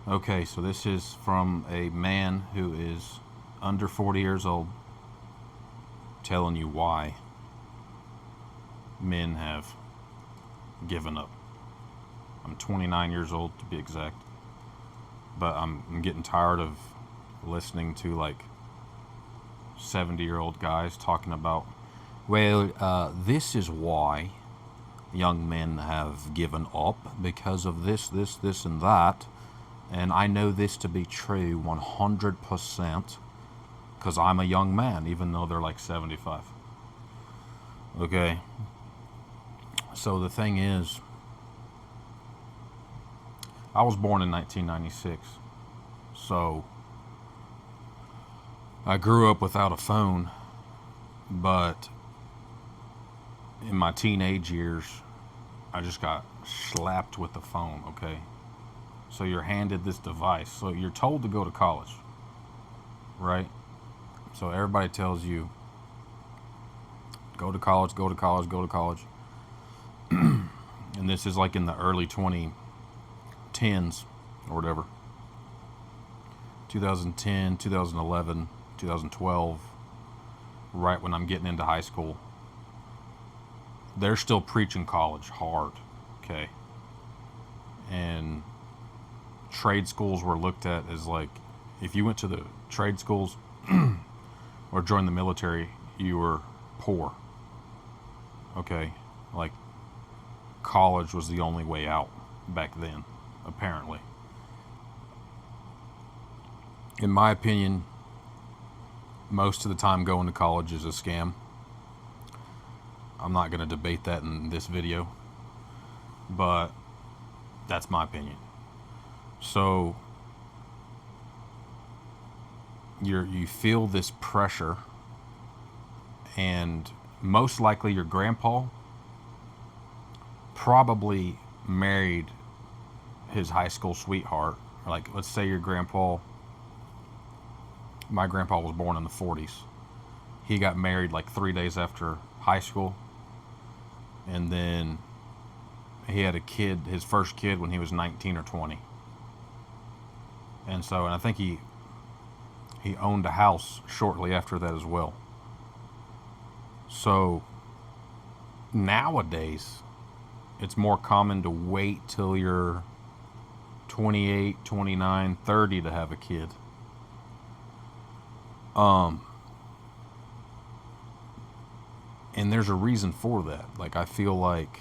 Okay, so this is from a man who is under 40 years old telling you why men have given up. I'm 29 years old to be exact, but I'm getting tired of listening to like 70-year-old guys talking about, well, this is why young men have given up because of this, and that. And I know this to be true 100% because I'm a young man, even though they're like 75. Okay. So the thing is, I was born in 1996. So I grew up without a phone, but in my teenage years, I just got slapped with the phone, okay? So you're handed this device. So you're told to go to college, right? So everybody tells you, go to college, go to college, go to college. And this is like in the early 2010s or whatever. 2010, 2011, 2012, right when I'm getting into high school. They're still preaching college hard, okay? And trade schools were looked at as like, if you went to the trade schools or joined the military, you were poor, okay? Like, college was the only way out back then, apparently. In my opinion, most of the time going to college is a scam. I'm not going to debate that in this video, but that's my opinion. So you feel this pressure, and most likely your grandpa probably married his high school sweetheart. Like, let's say my grandpa was born in the 40s. He got married like 3 days after high school, and then he had a kid, his first kid, when he was 19 or 20. And I think he owned a house shortly after that as well. So nowadays, it's more common to wait till you're 28, 29, 30 to have a kid. And there's a reason for that. Like, I feel like,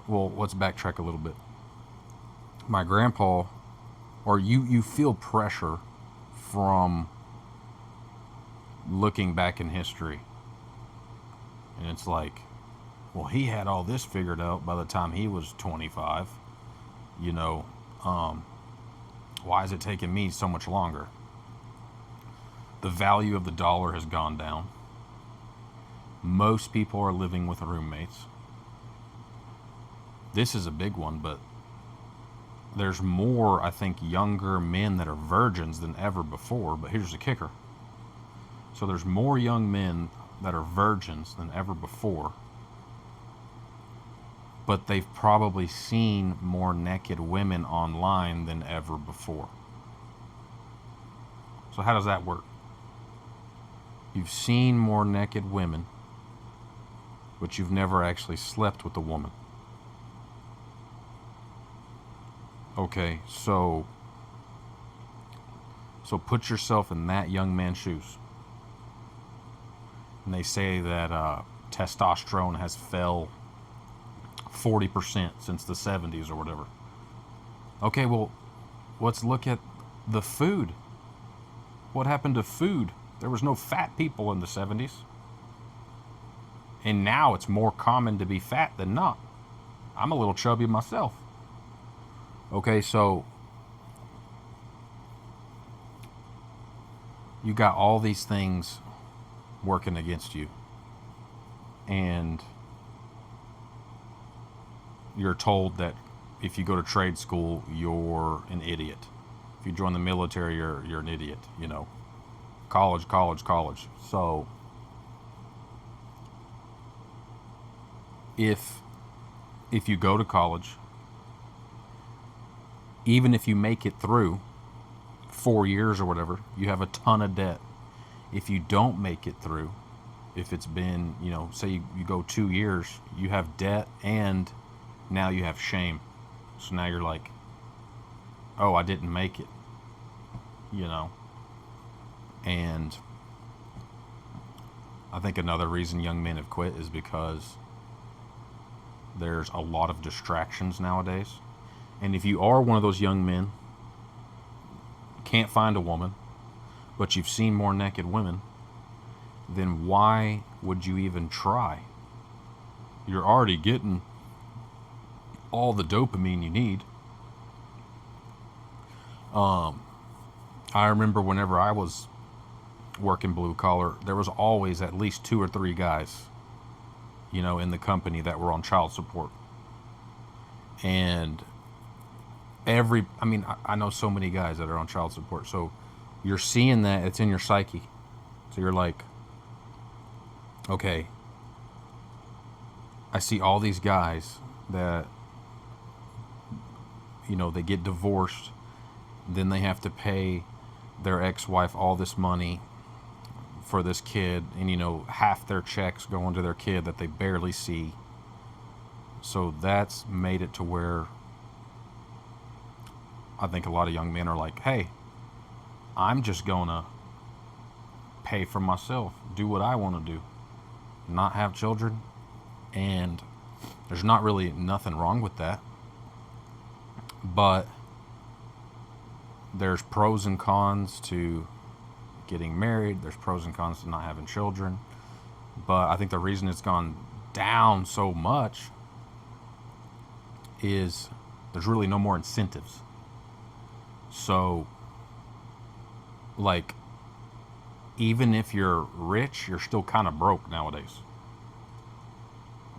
well, let's backtrack a little bit. My grandpa, or you feel pressure from looking back in history. And it's like, well, he had all this figured out by the time he was 25. You know, why is it taking me so much longer? The value of the dollar has gone down. Most people are living with roommates. This is a big one, but there's more, I think, younger men that are virgins than ever before. But here's the kicker. So there's more young men that are virgins than ever before, but they've probably seen more naked women online than ever before. So how does that work? You've seen more naked women, but you've never actually slept with a woman. Okay, so put yourself in that young man's shoes. And they say that testosterone has fell 40% since the 70s or whatever. Okay, well, let's look at the food. What happened to food? There was no fat people in the 70s. And now it's more common to be fat than not. I'm a little chubby myself. Okay, so you got all these things working against you. And you're told that if you go to trade school, you're an idiot. If you join the military, you're an idiot, you know. College. So if you go to college, even if you make it through 4 years or whatever, you have a ton of debt. If you don't make it through, if it's been, say you go 2 years, you have debt and now you have shame. So now you're like, oh, I didn't make it, And I think another reason young men have quit is because there's a lot of distractions nowadays. And if you are one of those young men, can't find a woman, but you've seen more naked women, then why would you even try? You're already getting all the dopamine you need. I remember whenever I was working blue collar, there was always at least 2 or 3 guys, in the company that were on child support. And I know so many guys that are on child support. So you're seeing that, it's in your psyche. So you're like, okay, I see all these guys that, they get divorced, then they have to pay their ex-wife all this money for this kid, and half their checks go into their kid that they barely see. So that's made it to where I think a lot of young men are like, hey, I'm just gonna pay for myself, do what I want to do, not have children. And there's not really nothing wrong with that, but there's pros and cons to getting married. There's pros and cons to not having children. But I think the reason it's gone down so much is there's really no more incentives. So, like, even if you're rich, you're still kind of broke nowadays.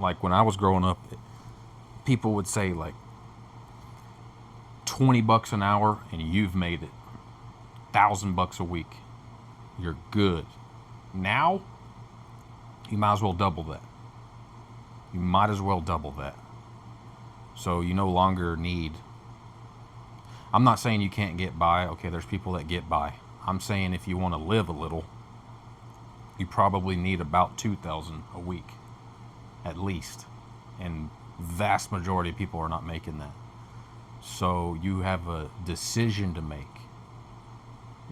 Like, when I was growing up, people would say, like, $20 an hour and you've made it. $1,000 a week, you're good. Now, you might as well double that. You might as well double that. So you no longer need. I'm not saying you can't get by. Okay, there's people that get by. I'm saying if you want to live a little, you probably need about $2,000 a week, at least. And vast majority of people are not making that. So you have a decision to make.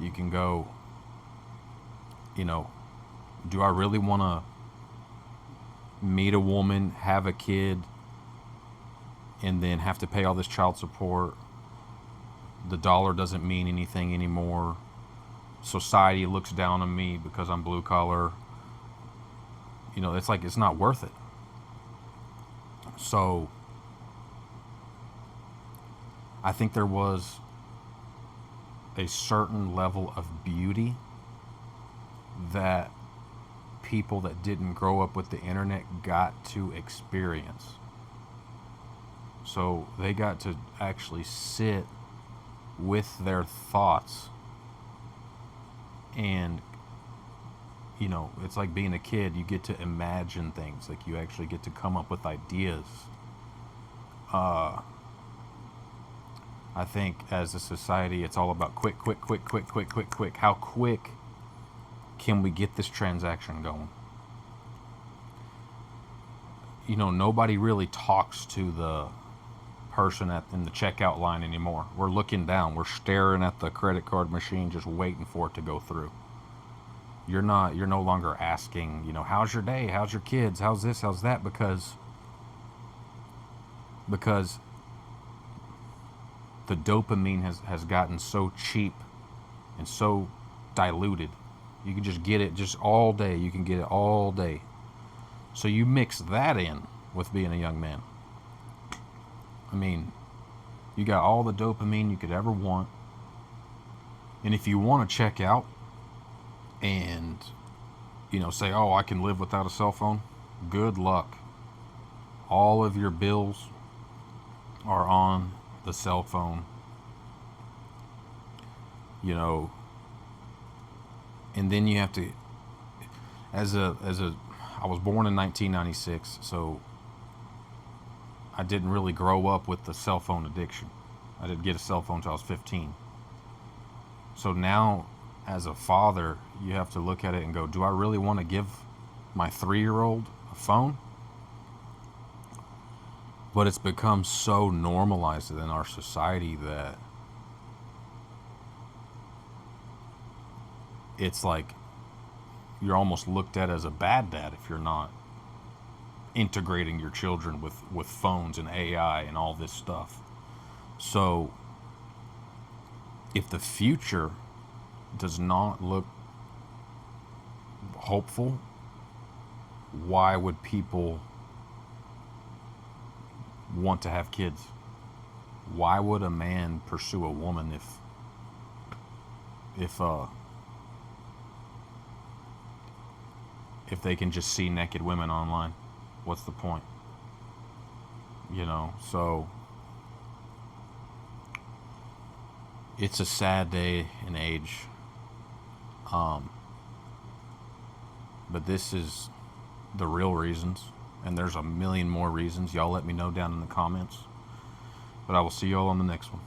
You can go, do I really want to meet a woman, have a kid, and then have to pay all this child support? The dollar doesn't mean anything anymore. Society looks down on me because I'm blue collar. It's like, it's not worth it. So I think there was a certain level of beauty that people that didn't grow up with the internet got to experience. So they got to actually sit with their thoughts, and it's like being a kid. You get to imagine things. Like, you actually get to come up with ideas. I think as a society, it's all about quick. How quick can we get this transaction going? Nobody really talks to the person in the checkout line anymore. We're looking down. We're staring at the credit card machine, just waiting for it to go through. You're no longer asking, how's your day? How's your kids? How's this? How's that? Because the dopamine has gotten so cheap and so diluted. You can just get it just all day. You can get it all day. So you mix that in with being a young man. You got all the dopamine you could ever want. And if you want to check out and, say, oh, I can live without a cell phone, good luck. All of your bills are on the cell phone. And then you have to, I was born in 1996, so I didn't really grow up with the cell phone addiction. I didn't get a cell phone until I was 15. So now, as a father, you have to look at it and go, do I really want to give my 3-year-old a phone? But it's become so normalized in our society that it's like you're almost looked at as a bad dad if you're not integrating your children with phones and AI and all this stuff. So if the future does not look hopeful, why would people want to have kids? Why would a man pursue a woman if they can just see naked women online? What's the point? So it's a sad day and age. But this is the real reasons, and there's a million more reasons. Y'all let me know down in the comments. But I will see y'all on the next one.